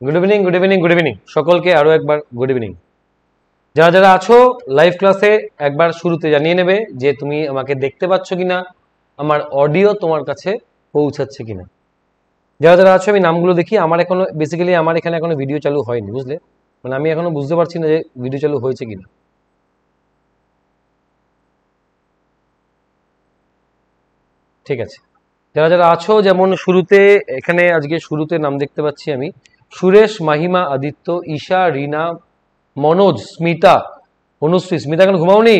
Good evening, good evening, good evening সকলকে আরো একবার গুড ইভিনিং। যারা যারা আছো লাইভ ক্লাসে একবার শুরুতে জানিয়ে নেবে যে তুমি আমাকে দেখতে পাচ্ছ কিনা, আমার অডিও তোমার কাছে পৌঁছাচ্ছে কিনা। যারা যারা আছো আমি নামগুলো দেখি। আমার এখনো বেসিক্যালি আমার এখানে এখনো ভিডিও চালু হয়নি, বুঝলে, মানে আমি এখনো বুঝতে পারছি না যে ভিডিও চালু হয়েছে কিনা। ঠিক আছে, যারা যারা আছো, যেমন শুরুতে এখানে আজকে শুরুতে নাম দেখতে পাচ্ছি আমি সুরেশ, মাহিমা, আদিত্য, ঈশা, রিনা, মনোজ, স্মিতা, অনুশ্রী। স্মিতা এখন ঘুমাওনি?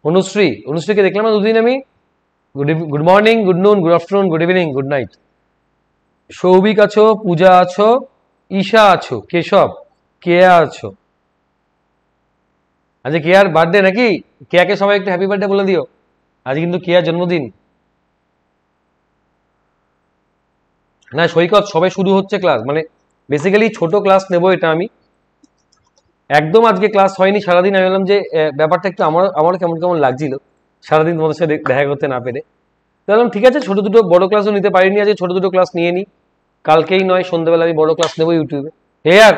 অনুশ্রীকে দেখলাম না দুদিন আমি। গুড মর্নিং, গুড নুন, good afternoon, good evening, good night. Souvik আছো, পূজা আছো, ঈশা আছো, কেশব, কেয়া আছো। আজকে কেয়ার বার্থডে নাকি? কেয়াকে সবাই একটু হ্যাপি বার্থডে বলে দিও। আজ কিন্তু কেয়ার জন্মদিন। না সৈকত, সবাই শুরু হচ্ছে ক্লাস, মানে বেসিক্যালি ছোট ক্লাস নেবো এটা আমি। একদম আজকে ক্লাস হয়নি সারাদিন। আমি বললাম যে ব্যাপারটা একটু আমার আমার কেমন কেমন লাগছিল সারাদিন তোমাদের সাথে দেখা করতে না পেরে। বললাম ঠিক আছে, ছোট দুটো বড় ক্লাসও নিতে পারিনি, আজকে ছোট দুটো ক্লাস নিয়ে নিই। কালকেই নয় সন্ধ্যাবেলা আমি বড় ক্লাস নেবো ইউটিউবে। হে আর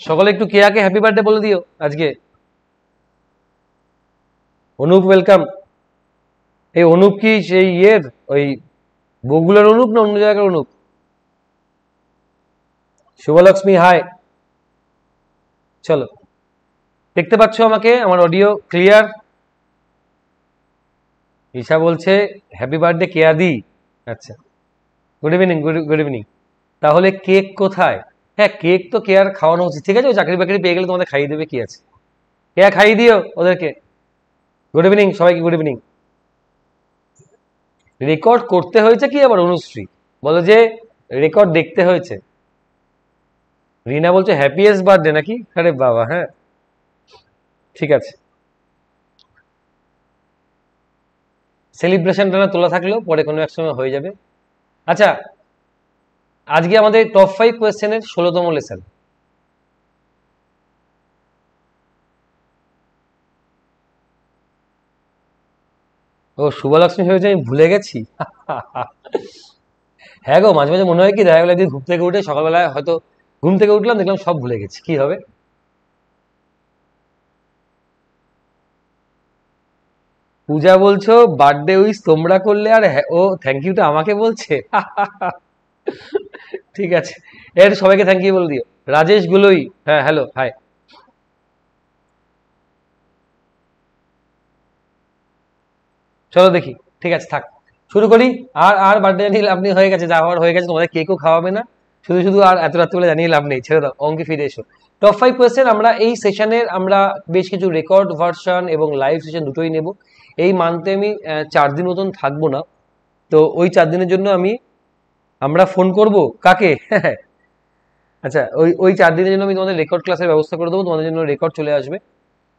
সকলে একটু কেয়াকে হ্যাপি বার্থডে বলে দিও আজকে। অনুপ ওয়েলকাম। এই অনুপ কি সেই ইয়ের ওই বগুলার অনুপ না অন্য জায়গার অনুপ? শুভলক্ষ্মী হাই। চলো, দেখতে পাচ্ছ আমাকে? আমার অডিও ক্লিয়ার? ঈশা বলছে হ্যাপি বার্থডে কেয়া দি। আচ্ছা, গুড ইভিনিং, গুড ইভিনিং। তাহলে কেক কোথায়? হ্যাঁ, কেক তো কেয়ার খাওয়ানো উচিত। ঠিক আছে, ওই চাকরি বাকরি পেয়ে গেলে তোমাদের খাইয়ে দেবে, কি আছে। কেয়া খাইয়ে দিও ওদেরকে। গুড ইভিনিং সবাইকে, গুড ইভিনিং। রেকর্ড করতে হয়েছে কি আবার অনুশ্রী? বলো যে রেকর্ড দেখতে হয়েছে। রিনা বলছে হ্যাপিয়েস্ট বার্থডে নাকি? আরে বাবা, হ্যাঁ ঠিক আছে। সেলিব্রেশনটা না তোলা থাকলেও পরে কোনো এক সময় হয়ে যাবে। আচ্ছা, আজকে আমাদের টপ 5 কোয়েশ্চেনের 16তম লেসন। ও শুভলক্ষ্মী হয়েছে, আমি ভুলে গেছি। হ্যাঁ গো, মাঝে মাঝে মনে হয় কি দেখা গেলো একদিন ঘুম থেকে উঠে সকালবেলায় হয়তো ঘুম থেকে উঠলাম, দেখলাম সব ভুলে গেছি, কি হবে। পূজা বলছো বার্থডে উইশ তোমরা করলে আর ও থ্যাংক ইউটা আমাকে বলছে। ঠিক আছে, এর সবাইকে থ্যাংক ইউ বলে দিও। রাজেশ গুলোই, হ্যাঁ হ্যালো হাই। চলো দেখি, ঠিক আছে থাক, শুরু করি। আর আর বার্থডে জানিয়ে লাভ নেই, হয়ে গেছে যা হওয়ার হয়ে গেছে। তোমাদের কেকও খাওয়াবে না, শুধু শুধু আর এত রাত্রিবেলা জানিয়ে লাভ নেই, ছেড়ে দাও, অঙ্কে ফিরে এসো। টপ 5 কোয়েশ্চেন আমরা এই সেশনের আমরা বেশ কিছু রেকর্ড ভার্সন এবং লাইভ সেশন দুটোই নেব। এই মান্থে আমি 4 দিন মতন থাকবো না, তো ওই 4 দিনের জন্য আমরা ফোন করব কাকে? আচ্ছা, ওই ওই 4 দিনের জন্য আমি তোমাদের রেকর্ড ক্লাসের ব্যবস্থা করে দেবো, তোমাদের জন্য রেকর্ড চলে আসবে,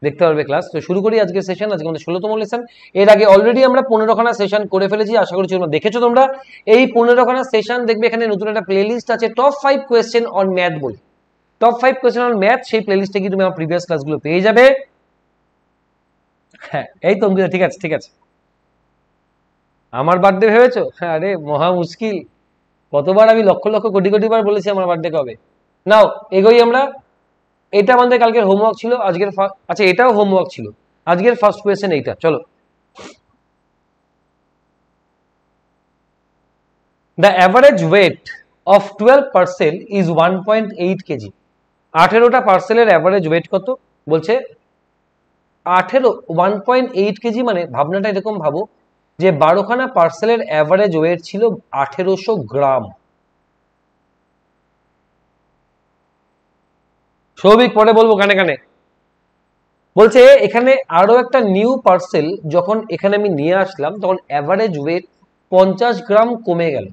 দেখতে পারবে ক্লাস। তো শুরু করি আজকের সেশন। আজকে আমাদের 16তম লেসন। এর আগে অলরেডি আমরা 15খানা সেশন করে ফেলেছি, আশা করছি তোমরা দেখেছো। তোমরা এই 15খানা সেশন দেখবে, এখানে নতুন একটা প্লেলিস্ট আছে টপ 5 কোয়েশ্চেন অন ম্যাথ বলে। টপ 5 কোয়েশ্চেন অন ম্যাথ, সেই প্লেলিস্টে গিয়ে তুমি আমার প্রিভিয়াস ক্লাসগুলো পেয়ে যাবে। হ্যাঁ এই তো অঙ্কিতা, ঠিক আছে ঠিক আছে। আমার বার্থডে ভেবেছো? হ্যাঁ, আরে মহা মুশকিল, কতবার আমি লক্ষ লক্ষ কোটি কোটি বার বলেছি আমার বার্থডে কবে। নাও এগোই আমরা। এটা আমাদের কালকের হোমওয়ার্ক ছিল, আজকের আচ্ছা এটাও হোমওয়ার্ক ছিল। আজকের ফার্স্ট কোয়েশ্চেন এইটা, চলো। The average weight of 12 parcel is 1.8 kg. 18টা পার্সেলের অ্যাভারেজ ওয়েট কত বলছে? 18 1.8 কেজি, মানে ভাবনাটা এরকম ভাবো যে 12খানা পার্সেলের অ্যাভারেজ ওয়েট ছিল 1800 গ্রাম। সৌভিক পরে বলবো কানে কানে। বলছে এখানে আরো একটা নিউ পার্সেল যখন এখানে আমি নিয়ে আসলাম, তখন অ্যাভারেজ ওয়েট 50 গ্রাম কমে গেল।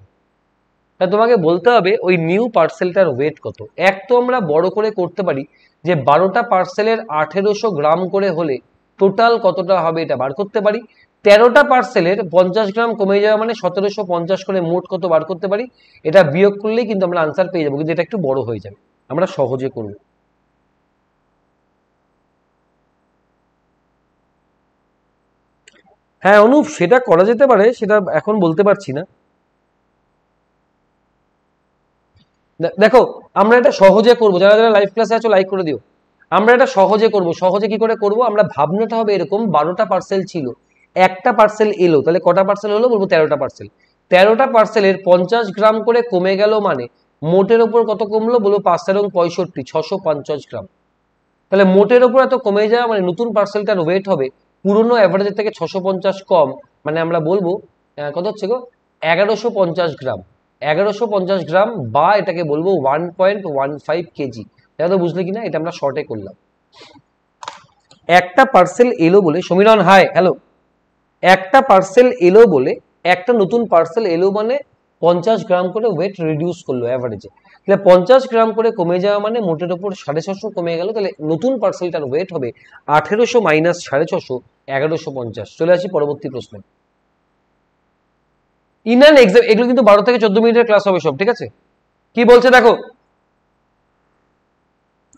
তা তোমাকে বলতে হবে ওই নিউ পার্সেলটার ওয়েট কত। এক তো আমরা বড় করে করতে পারি যে 12টা পার্সেলের 1800 গ্রাম করে হলে টোটাল কতটা হবে এটা বার করতে পারি। 13টা পার্সেলের 50 গ্রাম কমে যাওয়া মানে 1750 করে মোট কত বার করতে পারি। এটা বিয়োগ করলেই কিন্তু আমরা আনসার পেয়ে যাবো, কিন্তু এটা একটু বড় হয়ে যাবে, আমরা সহজে করব। হ্যাঁ অনুপ, সেটা করা যেতে পারে, সেটা এখন বলতে পারছি না। দেখো আমরা এটা সহজে করবো, যারা যারা লাইভ ক্লাসে আছো লাইক করে দিও। আমরা এটা সহজে করব। সহজে কি করে করব? আমরা ভাবনাটা হবে এরকম, 12টা পার্সেল ছিল, একটা পার্সেল এলো, তাহলে কটা পার্সেল হলো? বলবো 13টা পার্সেল। 13টা পার্সেলের 50 গ্রাম করে কমে গেল, মানে মোটের ওপর কত কমলো? বলবো 5 এবং 65, 650 গ্রাম। তাহলে মোটের ওপর এত কমে যাওয়া মানে নতুন পার্সেলটার ওয়েট হবে পুরনো অ্যাভারেজের থেকে 650 কম, মানে আমরা বলবো কত হচ্ছে গো? 1150 গ্রাম। 1150 গ্রাম, বা এটাকে বলবো 1.15 কেজি। এটা তো বুঝলে কিনা? এটা আমরা শর্টে করলাম। একটা পার্সেল এলো বলে, সমীরণ হাই, হ্যালো। একটা পার্সেল এলো বলে একটা নতুন পার্সেল এলো, মানে 50 গ্রাম করে ওয়েট রিডিউস করলো অ্যাভারেজে। তাহলে 50 গ্রাম করে কমে যাওয়া মানে মোটের ওপর 650 কমে গেল। তাহলে নতুন পার্সেলটার ওয়েট হবে 1800 মাইনাস 650, 1150। চলে আসি পরবর্তী প্রশ্নে। ইন অ্যান এক্সাম, এগুলো কিন্তু 12 থেকে 14 মিনিটের ক্লাস হবে সব, ঠিক আছে? কি বলছে দেখো,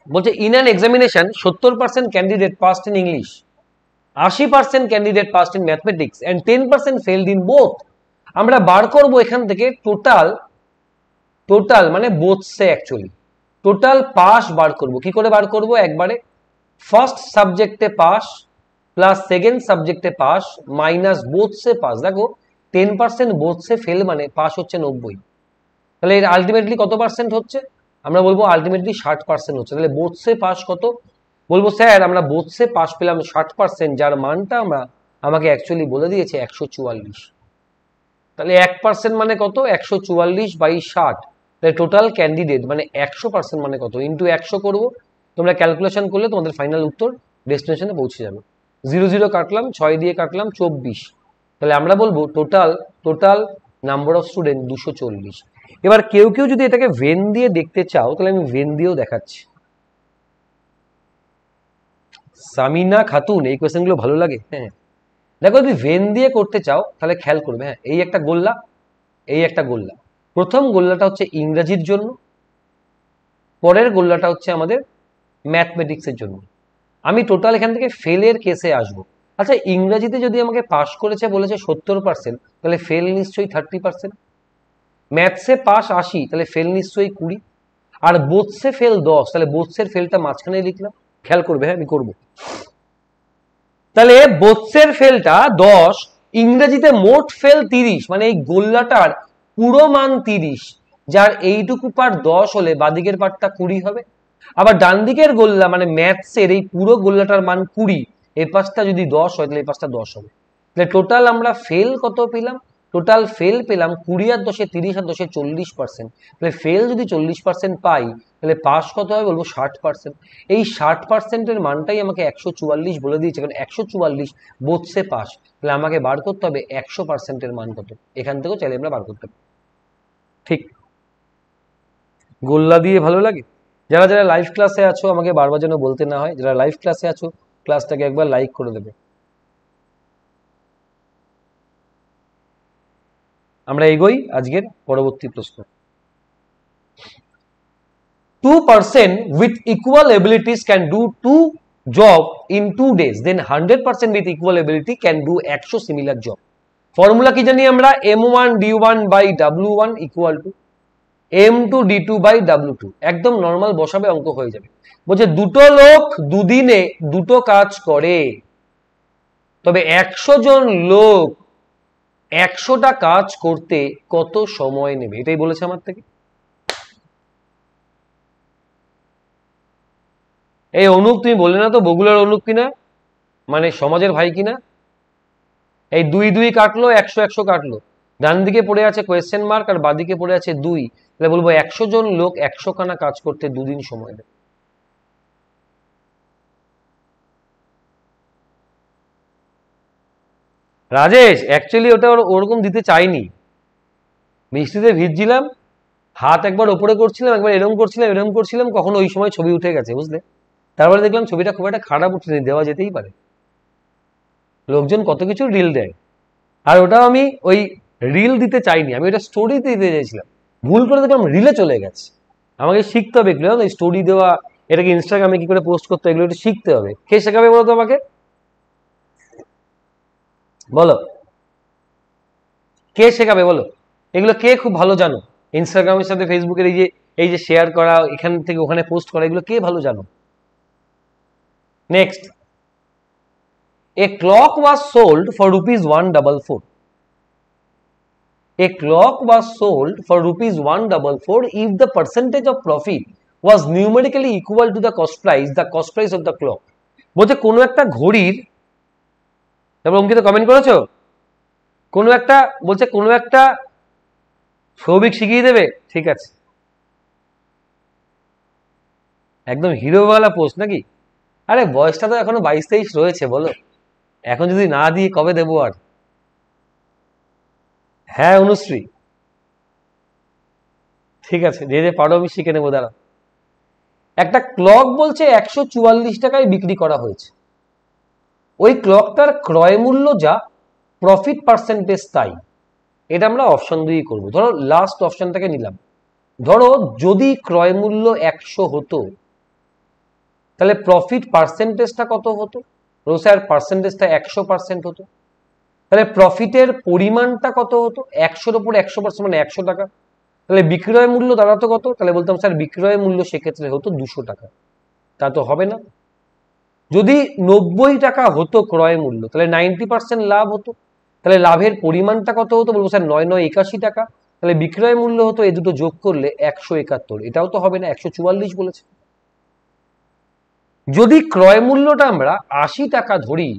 বলছে in an examination 70% candidate passed in English, 80% candidate passed in mathematics and 10% failed in both. আমরা বার করব এখান থেকে টোটাল মানে বোথসে, অ্যাকচুয়ালি টোটাল পাস বার করব। কি করে বার করব? একবারে ফার্স্ট সাবজেক্টে পাস প্লাস সেকেন্ড সাবজেক্টে পাস মাইনাস বোথসে পাস। দেখো 10% বোথসে ফেল মানে পাস হচ্ছে 90, তাহলে এর আলটিমেটলি কত পার্সেন্ট হচ্ছে? আমরা বলবো আলটিমেটলি 60% হচ্ছে। তাহলে বোথসে পাস কত? বলবো স্যার আমরা বোথসে পাস পেলাম 60%, যার মানটা আমাকে অ্যাকচুয়ালি বলে দিয়েছে 144। তাহলে 1% মানে কত? 144/60। তাহলে টোটাল ক্যান্ডিডেট মানে 100% মানে কত? ইন্টু 100 করবো। তোমরা ক্যালকুলেশন করলে তোমাদের ফাইনাল উত্তর ডেস্টিনেশনে পৌঁছে যাবে। 0 0 কাটলাম, 6 দিয়ে কাটলাম 24। তাহলে আমরা বলবো টোটাল নাম্বার অফ স্টুডেন্ট 240। এবার কেউ কেউ যদি এটাকে ভেন দিয়ে দেখতে চাও, তাহলে আমি ভেন দিয়েও দেখাচ্ছি। সামিনা খাতুন, এই কোয়েশ্চেনগুলো ভালো লাগে। হ্যাঁ দেখো, যদি ভেন দিয়ে করতে চাও তাহলে খেয়াল করবে। হ্যাঁ, এই একটা গোল্লা, এই একটা গোল্লা। প্রথম গোল্লাটা হচ্ছে ইংরেজির জন্য, পরের গোল্লাটা হচ্ছে আমাদের ম্যাথমেটিক্সের জন্য। আমি টোটাল এখান থেকে ফেলের কেসে আসবো। আচ্ছা, ইংরেজিতে যদি আমাকে পাস করেছে বলেছে 70%, তাহলে ফেল নিশ্চয়ই 30%। ম্যাথসে পাস 80, তাহলে ফেল নিশ্চয়ই 20। আর বোথসে ফেল 10, তাহলে বোথসের ফেলটা মাঝখানে লিখলাম। খেয়াল করবে, হ্যাঁ আমি করবো। তাহলে বোথসের ফেলটা 10, ইংরেজিতে মোট ফেল 30, মানে এই গোল্লাটার পুরো মান 30, যার এইটুকু পার 10 হলে বাদিকের পার্টটা 20 হবে। আবার ডান দিকের গোল্লা মানে ম্যাথসের এই পুরো গোল্লাটার মান 20, এই পাশটা যদি 10 হয় তাহলে এই পাশটা 10 হবে। তাহলে টোটাল আমরা ফেল কত পেলাম? টোটাল ফেল পেলাম 20 আর 10 30 আর 10 40%। তাহলে ফেল যদি 40% পাই, তাহলে পাস কত হবে? বলবো 60%। এই 60%-এর মানটাই আমাকে 144 বলে দিয়েছে, কারণ 144 বোথসে পাস। তাহলে আমাকে বার করতে হবে 100%-এর মান কত। এখান থেকেও চাইলে আমরা বার করতে পারি। ঠিক, গোল্লা দিয়ে ভালো লাগে। যারা যারা লাইভ ক্লাসে আছো আমাকে বারবার যেন বলতে না হয়, যারা লাইভ ক্লাসে আছো ক্লাসটাকে একবার লাইক করে দেবে। আমরা এগোই আজকের পরবর্তী প্রশ্ন। 2% with equal abilities can do 2 job in 2 days, then 100% with equal ability can do 100 similar job. Formula কি জানি আমরা? m1 d1 by w1 equal to m2 d2 by w2। একদম নর্মাল বসাবে, অঙ্ক হয়ে যাবে। বলছে দুটো লোক দুদিনে দুটো কাজ করে, তবে 100 জন লোক 100টা কাজ করতে কত সময় নেবে? এটাই বলেছে আমার থেকে। এই অনুপ, তুমি বললে না তো বগুলার অনুপ কিনা, মানে সমাজের ভাই কিনা? এই 2 2 কাটলো, 100 100 কাটলো, ডান দিকে পড়ে আছে কোয়েশ্চেন মার্ক আর বাদিকে পড়ে আছে 2, তাহলে বলবো 100 জন লোক 100 খানা কাজ করতে 2 দিন সময় নেবে। রাজেশ অ্যাকচুয়ালি ওটা ওরকম দিতে চাইনি, বৃষ্টিতে ভিজছিলাম, হাত একবার ওপরে করছিলাম, একবার এরকম করছিলাম, কখনো ওই সময় ছবি উঠে গেছে, বুঝলে? তারপরে দেখলাম ছবিটা খুব একটা খারাপ উঠেনি, দেওয়া যেতেই পারে। লোকজন কত কিছু রিল দেয়, আর ওটাও আমি ওই রিল দিতে চাইনি, আমি ওটা স্টোরি দিতে চাইছিলাম, ভুল করে দেখলাম রিলে চলে গেছে। আমাকে শিখতে হবে এগুলো, স্টোরি দেওয়া, এটাকে ইনস্টাগ্রামে কি করে পোস্ট করতে, এগুলো একটু শিখতে হবে। কে শেখাবে বলো তো আমাকে, বলো কে শেখাবে বলো? এগুলো কে খুব ভালো জানো? ইনস্টাগ্রামের সাথে ফেসবুকের এই যে এই যে শেয়ার করা, এখান থেকে ওখানে পোস্ট করা, এগুলো কে ভালো জানো? Next, A clock was sold for ₹144. A clock was sold for ₹144 if the percentage of profit was numerically equal to the cost price of the clock. বলছে কোনো একটা ঘড়ির, তারপর অঙ্কিত কমেন্ট করেছো, কোনো একটা বলছে কোনো একটা সৌভিক শিখিয়ে দেবে, ঠিক আছে, একদম হিরোওয়ালা পোস্ট নাকি? আরে বয়সটা তো এখনো 22-23 রয়েছে, বলো এখন যদি না দিয়ে কবে দেবো আর? হ্যাঁ অনুশ্রী, ঠিক আছে, যে যে পারো আমি শিখে নেবো, দাঁড়া। একটা ক্লক বলছে 144 টাকায় বিক্রি করা হয়েছে, ওই ক্লকটার ক্রয় মূল্য যা, প্রফিট পার্সেন্টেজ তাই। এটা আমরা অপশন 2 করবো। ধরো লাস্ট অপশনটাকে নিলাম, ধরো যদি ক্রয় মূল্য 100 হতো, তাহলে প্রফিট পার্সেন্টেজটা কত হতো? স্যার পার্সেন্টেজটা 100% হতো, তাহলে প্রফিটের পরিমাণটা কত হতো? 100-র উপর 100% মানে 100 টাকা। তাহলে বিক্রয় মূল্য দাঁড়াতো কত? তাহলে বলতাম স্যার বিক্রয় মূল্য সেক্ষেত্রে হতো 200 টাকা। তা তো হবে না। যদি 90 টাকা হতো ক্রয় মূল্য, তাহলে 90% লাভ হতো, তাহলে লাভের পরিমাণটা কত হতো? বলবো স্যার 9-9-81 টাকা। তাহলে বিক্রয় মূল্য হতো এই দুটো যোগ করলে 171, এটাও তো হবে না, 144 বলেছে। যদি ক্রয় মূল্যটা আমরা 80 টাকা ধরি,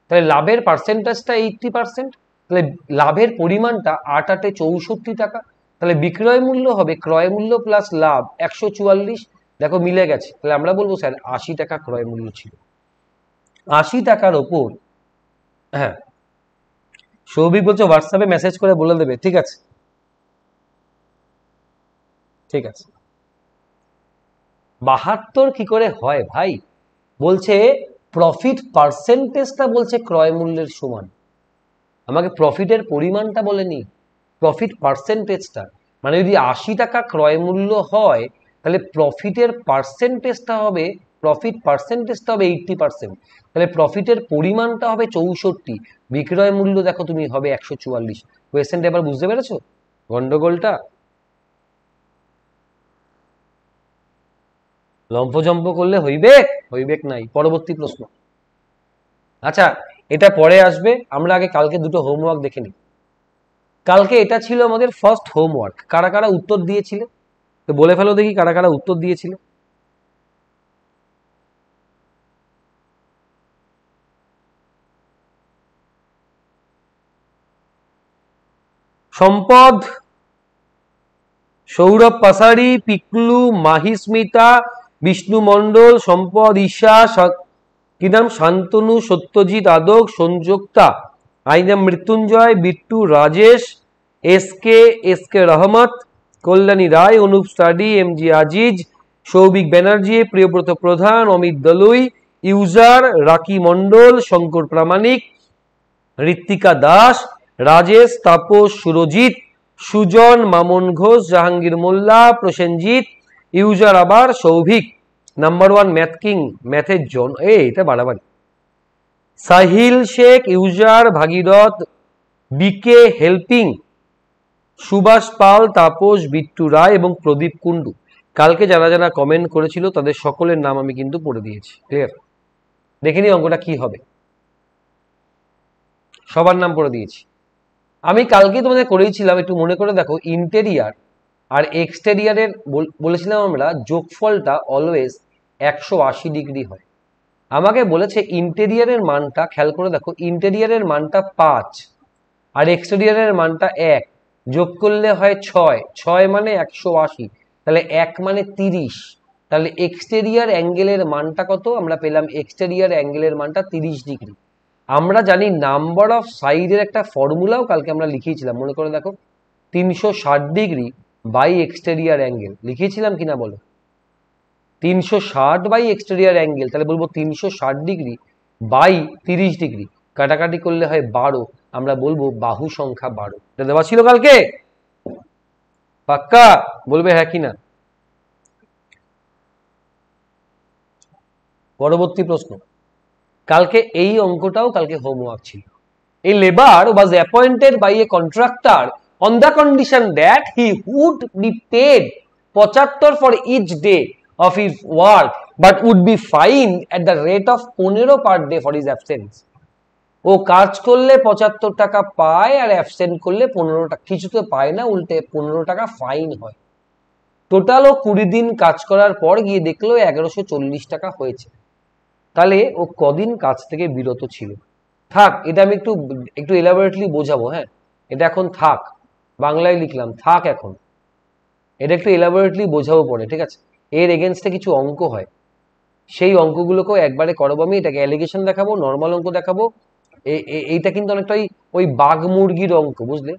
তাহলে লাভের পার্সেন্টেজটা 80%, তাহলে লাভের পরিমাণটা 8-8-64 টাকা। তাহলে বিক্রয় মূল্য হবে ক্রয় মূল্য প্লাস লাভ 144। দেখো মিলে গেছে, তাহলে আমরা বলবো স্যার 80 টাকা ক্রয় মূল্য ছিল। 80 টাকার ওপর, হ্যাঁ সৌভিক বলছে হোয়াটসঅ্যাপে মেসেজ করে বলে দেবে, ঠিক আছে ঠিক আছে। 72 কি করে হয় ভাই? বলছে প্রফিট পার্সেন্টেজটা বলছে ক্রয় মূল্যের সমান, আমাকে প্রফিটের পরিমাণটা বলেনি, প্রফিট পার্সেন্টেজটা। মানে যদি 80 টাকা ক্রয় মূল্য হয়, তাহলে প্রফিটের পার্সেন্টেজটা হবে, প্রফিট পার্সেন্টেজটা হবে 80%, তাহলে প্রফিটের পরিমাণটা হবে 64, বিক্রয় মূল্য দেখো তুমি হবে 144। কোয়েশ্চেনটা এবার বুঝতে পেরেছো গন্ডগোলটা? লম্ফজম্প করলে হইবেক নাই। পরবর্তী প্রশ্ন। আচ্ছা এটা পরে আসবে, আমরা আগে কালকে দুটো হোমওয়ার্ক দেখে নিই। কালকে এটা ছিল আমাদের ফার্স্ট হোমওয়ার্ক। কারা কারা উত্তর দিয়েছিলে তো বলে ফেলো দেখি, কারা কারা উত্তর দিয়েছিলে। সম্পদ, সৌরভ পাসারি, পিকলু, মাহিস্মিতা, বিষ্ণু মন্ডল, সম্পদ, ঈশা, কি নাম, শান্তনু, সত্যজিৎ, আদক, সংযুক্তা, আইনাম, মৃত্যুঞ্জয়, বিট্টু, রাজেশ, এসকে রহমত, কল্যাণী রায়, অনুপ স্টাডি, এমজি আজিজ, সৌভিক ব্যানার্জি, প্রিয়ব্রত প্রধান, অমিত দলুই, ইউজার, রাকি মন্ডল, শঙ্কর প্রামাণিক, ঋত্বিকা দাস, রাজেশ, তাপস, সুরজিৎ, সুজন, মামন ঘোষ, জাহাঙ্গীর মোল্লা, প্রসেনজিৎ, ইউজার আবার সৌভিক। নাম্বার 1 ম্যাথ কিং, ম্যাথের জন, এটা বাড়াবাড়ি। সাহিল শেখ, ইউজার, ভাগীরথ, বিকে হেল্পিং, সুভাষ পাল, তাপস, বিট্টু রায় এবং প্রদীপ কুন্ডু। কালকে যারা যারা কমেন্ট করেছিল তাদের সকলের নাম আমি কিন্তু পড়ে দিয়েছি, ক্লিয়ার? দেখে নি অঙ্কটা কি হবে, সবার নাম পড়ে দিয়েছি আমি। কালকে তোমাদের করেইছিলাম, একটু মনে করে দেখো, ইন্টেরিয়ার আর এক্সটেরিয়ারের বলেছিলাম আমরা যোগফলটা অলওয়েজ 180 ডিগ্রি হয়। আমাকে বলেছে ইন্টেরিয়ারের মানটা, খেয়াল করে দেখো, ইন্টেরিয়ারের মানটা 5 আর এক্সটেরিয়ারের মানটা 1, যোগ করলে হয় 6, 6 মানে 180, তাহলে 1 মানে 30, তাহলে এক্সটেরিয়ার অ্যাঙ্গেলের মানটা কত? আমরা পেলাম এক্সটেরিয়ার অ্যাঙ্গেলের মানটা 30 ডিগ্রি। আমরা জানি নাম্বার অফ সাইডের একটা ফর্মুলাও কালকে আমরা লিখিয়েছিলাম, মনে করে দেখো, 360 ডিগ্রি বাই এক্সটেরিয়ার অ্যাঙ্গেল লিখিয়েছিলাম কিনা বলো? 360 বাই এক্সটেরিয়ার অ্যাঙ্গেল, তাহলে বলবো 360 ডিগ্রি বাই 30 ডিগ্রি, কাটাকাটি করলে হয় 12, আমরা বলবো বাহু সংখ্যা 12। এটা দেওয়া ছিল কালকে, পাক্কা বলবে হ্যাঁ কিনা। পরবর্তী প্রশ্ন। কালকে এই অঙ্কটাও কালকে হোমওয়ার্ক ছিল। A labor was appointed by a contractor on the condition that he would be paid 75 for each day of his work but would be fine at the rate of 15 per day for his absence. ও কাজ করলে 75 টাকা পায় are absent করলে 15 টাকা, কিছু তো পায় না, উল্টে 15 টাকা ফাইন হয়। টোটাল ও 20 দিন কাজ করার পর গিয়ে দেখলো 1140 টাকা হয়েছে। তাহলে ও কদিন কাজ থেকে বিরত ছিল? থাক, এটা আমি একটু একটু এলাবোরেটলি বোঝাবো। হ্যাঁ, এটা এখন থাক, বাংলায় লিখলাম, থাক এখন, এটা একটু এলাবোরেটলি বোঝাবো পরে, ঠিক আছে? এর এগেনস্টে কিছু অঙ্ক হয়, সেই অঙ্কগুলোকেও একবারে করাবো আমি। এটাকে অ্যালিগেশন দেখাবো, নর্মাল অঙ্ক দেখাবো। এইটা কিন্তু অনেকটা ওই বাঘ মুরগির অঙ্ক, বুঝলে?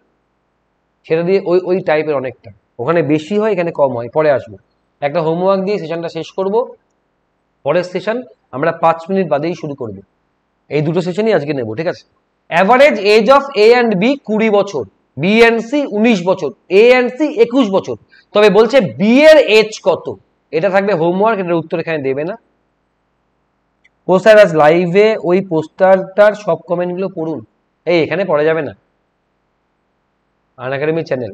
সেটা দিয়ে ওই ওই টাইপের অনেকটা, ওখানে বেশি হয় এখানে কম হয়, পরে আসবো। একটা হোমওয়ার্ক দিয়ে সেশনটা শেষ করব, পরের সেশন আমরা 5 মিনিট বাদেই শুরু করব। এই দুটো সেশনই আজকে নেব, ঠিক আছে? Average age of A and B 20 বছর, বি অ্যান্ড সি 19 বছর, এ অ্যান্ড সি 21 বছর। তবে বলছে বি এর এজ কত? এটা থাকবে হোমওয়ার্ক, এটার উত্তর এখানে দেবে না। পোস্টার আজ লাইভে ওই পোস্টারটার সব কমেন্টগুলো পড়ুন। এই এখানে পড়া যাবে না, আনএকাডেমি চ্যানেল।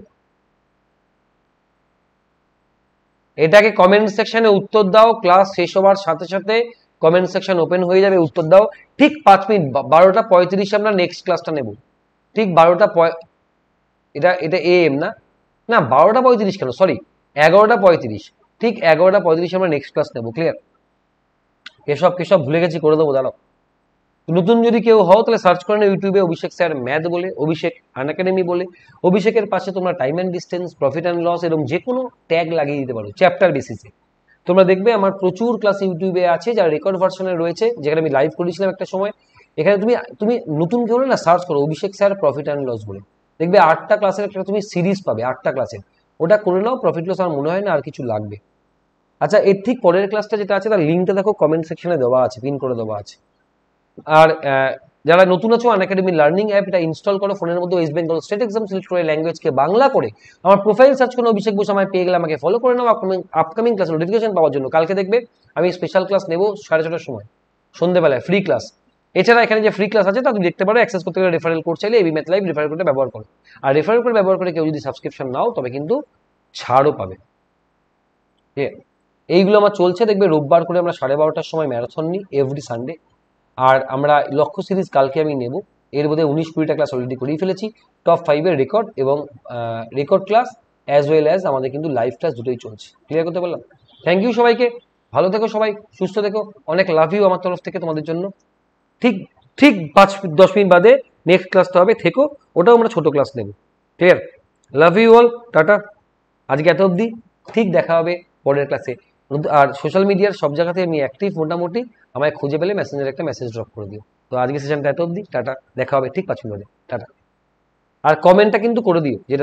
এটাকে কমেন্ট সেকশনে উত্তর দাও, ক্লাস শেষ হওয়ার সাথে সাথে কমেন্ট সেকশন ওপেন হয়ে যাবে, উত্তর দাও। ঠিক 5 মিনিট, 12টা 35 আমরা নেক্সট ক্লাসটা নেব। ঠিক 12টা, এটা এটা এম না, না 12টা 35 কেন, সরি 11টা 35, ঠিক 11টা 35 আমরা নেক্সট ক্লাস নেব। ক্লিয়ার? কেশব ভুলে গেছি, করে দেবো, দাঁড়াও। নতুন যদি কেউ হও তাহলে সার্চ করে নাও ইউটিউবে অভিষেক স্যার ম্যাথ বলে, অভিষেক আনএকাডেমি বলে। অভিষেকের পাশে তোমরা time and distance, profit and loss এরকম যে কোনো ট্যাগ লাগিয়ে দিতে পারো চ্যাপ্টার বেসিসে। তোমরা দেখবে আমার প্রচুর ক্লাস ইউটিউবে আছে, যারা রেকর্ড ভার্সনে রয়েছে, যেখানে আমি লাইভ করেছিলাম একটা সময়। এখানে তুমি তুমি নতুন কেউ না, সার্চ করো অভিষেক স্যার প্রফিট অ্যান্ড লস বলে, দেখবে 8টা ক্লাসের একটা তুমি সিরিজ পাবে, 8টা ক্লাসের। ওটা করে নাও, প্রফিট লস আমার মনে হয় না আর কিছু লাগবে। আচ্ছা, এর ঠিক পরের ক্লাসটা যেটা আছে তার লিঙ্কটা দেখো কমেন্ট সেকশনে দেওয়া আছে, পিন করে দেওয়া আছে। আর যারা নতুন আছো, আনএকাডেমি লার্নিং অ্যাপ, এটা ইনস্টল করো ফোনের মধ্যে, West Bengal state exam select করে ল্যাঙ্গুয়েজকে বাংলা করে আমার প্রোফাইল সার্চ করে অভিষেক বসু আমায় পেয়ে গেলে আমাকে ফলো করে নাও আপকামিং ক্লাস নোটিফিকেশন পাওয়ার জন্য। কালকে দেখবে আমি স্পেশাল ক্লাস নেব 6:30টার সময় সন্ধ্যেবেলায়, ফ্রি ক্লাস। এছাড়া এখানে যে ফ্রি ক্লাস আছে তা তুমি দেখতে পারো, অ্যাক্সেস করতে গেলে রেফারেল কোড চাইলে এবি ম্যাথ লাইভ রেফারেল কোডটা ব্যবহার করো। আর রেফারেল কোড ব্যবহার করে কেউ যদি সাবস্ক্রিপশন নাও তবে কিন্তু ছাড়ও পাবে। ঠিক আছে? এইগুলো আমার চলছে, দেখবে রোববার করে আমরা 12:30টার সময় ম্যারাথন নিই এভরি সানডে। আর আমরা লক্ষ্য সিরিজ কালকে আমি নেব, এর মধ্যে 19-20টা ক্লাস অলরেডি করিয়ে ফেলেছি। টপ 5-এর রেকর্ড এবং record class as well as আমাদের কিন্তু লাইভ ক্লাস দুটোই চলছে। ক্লিয়ার করতে পারলাম? থ্যাংক ইউ সবাইকে, ভালো থেকো সবাই, সুস্থ থেকো, অনেক লাভ ইউ আমার তরফ থেকে তোমাদের জন্য। ঠিক ঠিক 5-10 মিনিট বাদে নেক্সট ক্লাসটা হবে, থেকো, ওটাও আমরা ছোট ক্লাস নেব। Clear? Love you all, tata. আজকে এত অবধি, ঠিক দেখা হবে পরের ক্লাসে। আর সোশ্যাল মিডিয়ার সব জায়গাতে আমি অ্যাক্টিভ মোটামুটি, আমায় খুঁজে পেলে মেসেঞ্জারে একটা মেসেজ ড্রপ করে দিও। তো আজকে সেশনটা এত অবধি, টাটা, দেখা হবে ঠিক 5 মিনিট, টাটা। আর কমেন্টটা কিন্তু করে দিও যেটা